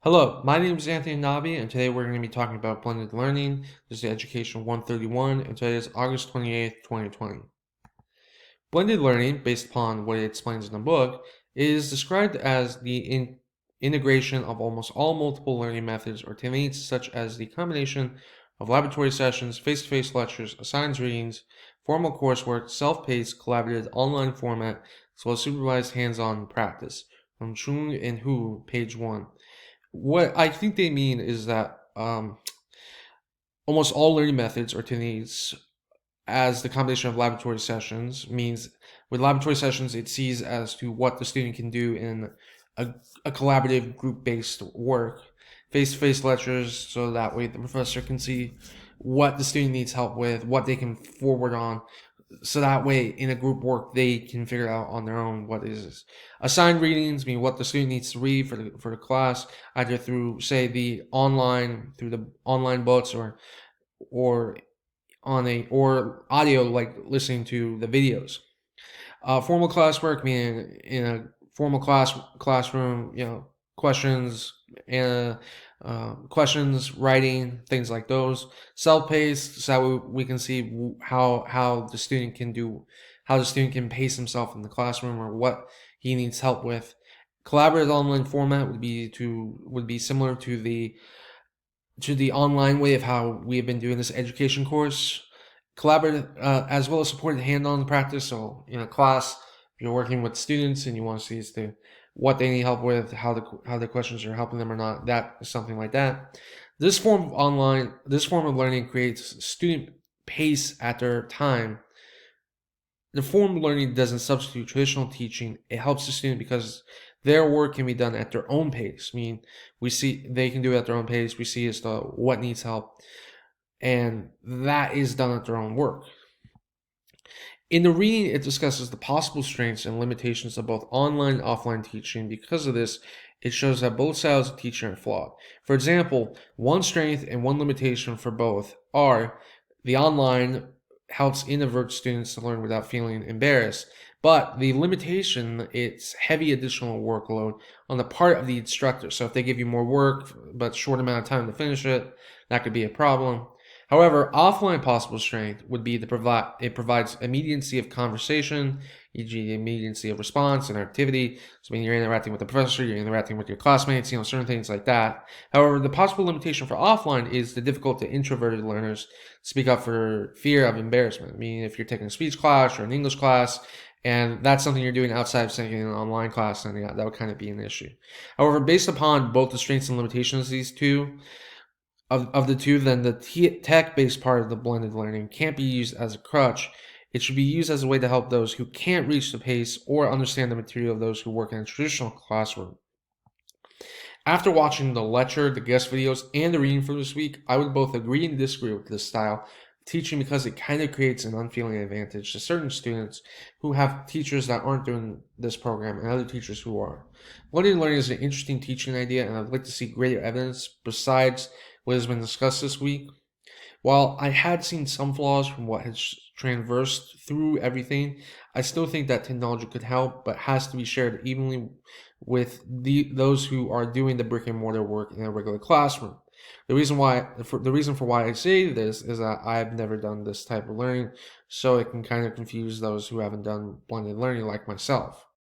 Hello, my name is Anthony Nabi, and today we're going to be talking about blended learning. This is Education 131, and today is August 28th, 2020. Blended learning, based upon what it explains in the book, is described as the integration of almost all multiple learning methods or techniques, such as the combination of laboratory sessions, face-to-face lectures, assigned readings, formal coursework, self-paced, collaborative online format, as well as supervised hands-on practice. From Chung and Hu, page 1. What I think they mean is that almost all learning methods or techniques as the combination of laboratory sessions means with laboratory sessions it sees as to what the student can do in a collaborative group-based work, face-to-face lectures, so that way the professor can see what the student needs help with, what they can forward on, so that way in a group work they can figure out on their own what is this. Assigned readings mean what the student needs to read for the class, either through say the online books or or audio, like listening to the videos. Formal classwork meaning in a formal classroom, questions and questions, writing, things like those. Self-paced, so we can see how the student can pace himself in the classroom or what he needs help with. Collaborative online format would be similar to the online way of how we have been doing this education course. Collaborative, as well as supported hand-on practice. So in a class, if you're working with students and you want to see as to what they need help with, how the questions are helping them or not, that is something like that. This form of learning creates student pace at their time. The form of learning doesn't substitute traditional teaching. It helps the student because their work can be done at their own pace. I mean, we see they can do it at their own pace. We see as to what needs help, and that is done at their own work. In the reading, it discusses the possible strengths and limitations of both online and offline teaching. Because of this, it shows that both styles of teaching are flawed. For example, one strength and one limitation for both are the online helps introvert students to learn without feeling embarrassed, but the limitation, it's heavy additional workload on the part of the instructor. So if they give you more work but short amount of time to finish it, that could be a problem. However, offline possible strength would be it provides immediacy of conversation, e.g., immediacy of response and activity. So when you're interacting with the professor, you're interacting with your classmates, certain things like that. However, the possible limitation for offline is the difficulty to introverted learners speak up for fear of embarrassment. I mean, if you're taking a speech class or an English class, and that's something you're doing outside of taking an online class, then yeah, that would kind of be an issue. However, based upon both the strengths and limitations of these two, of the two, then the tech-based part of the blended learning can't be used as a crutch. It should be used as a way to help those who can't reach the pace or understand the material of those who work in a traditional classroom. After watching the lecture, the guest videos, and the reading for this week, I would both agree and disagree with this style of teaching because it kind of creates an unfeeling advantage to certain students who have teachers that aren't doing this program and other teachers who are. Blended learning is an interesting teaching idea, and I'd like to see greater evidence besides what has been discussed this week. While I had seen some flaws from what has traversed through everything, I still think that technology could help, but has to be shared evenly with those who are doing the brick and mortar work in a regular classroom. The reason for why I say this is that I've never done this type of learning, so it can kind of confuse those who haven't done blended learning like myself.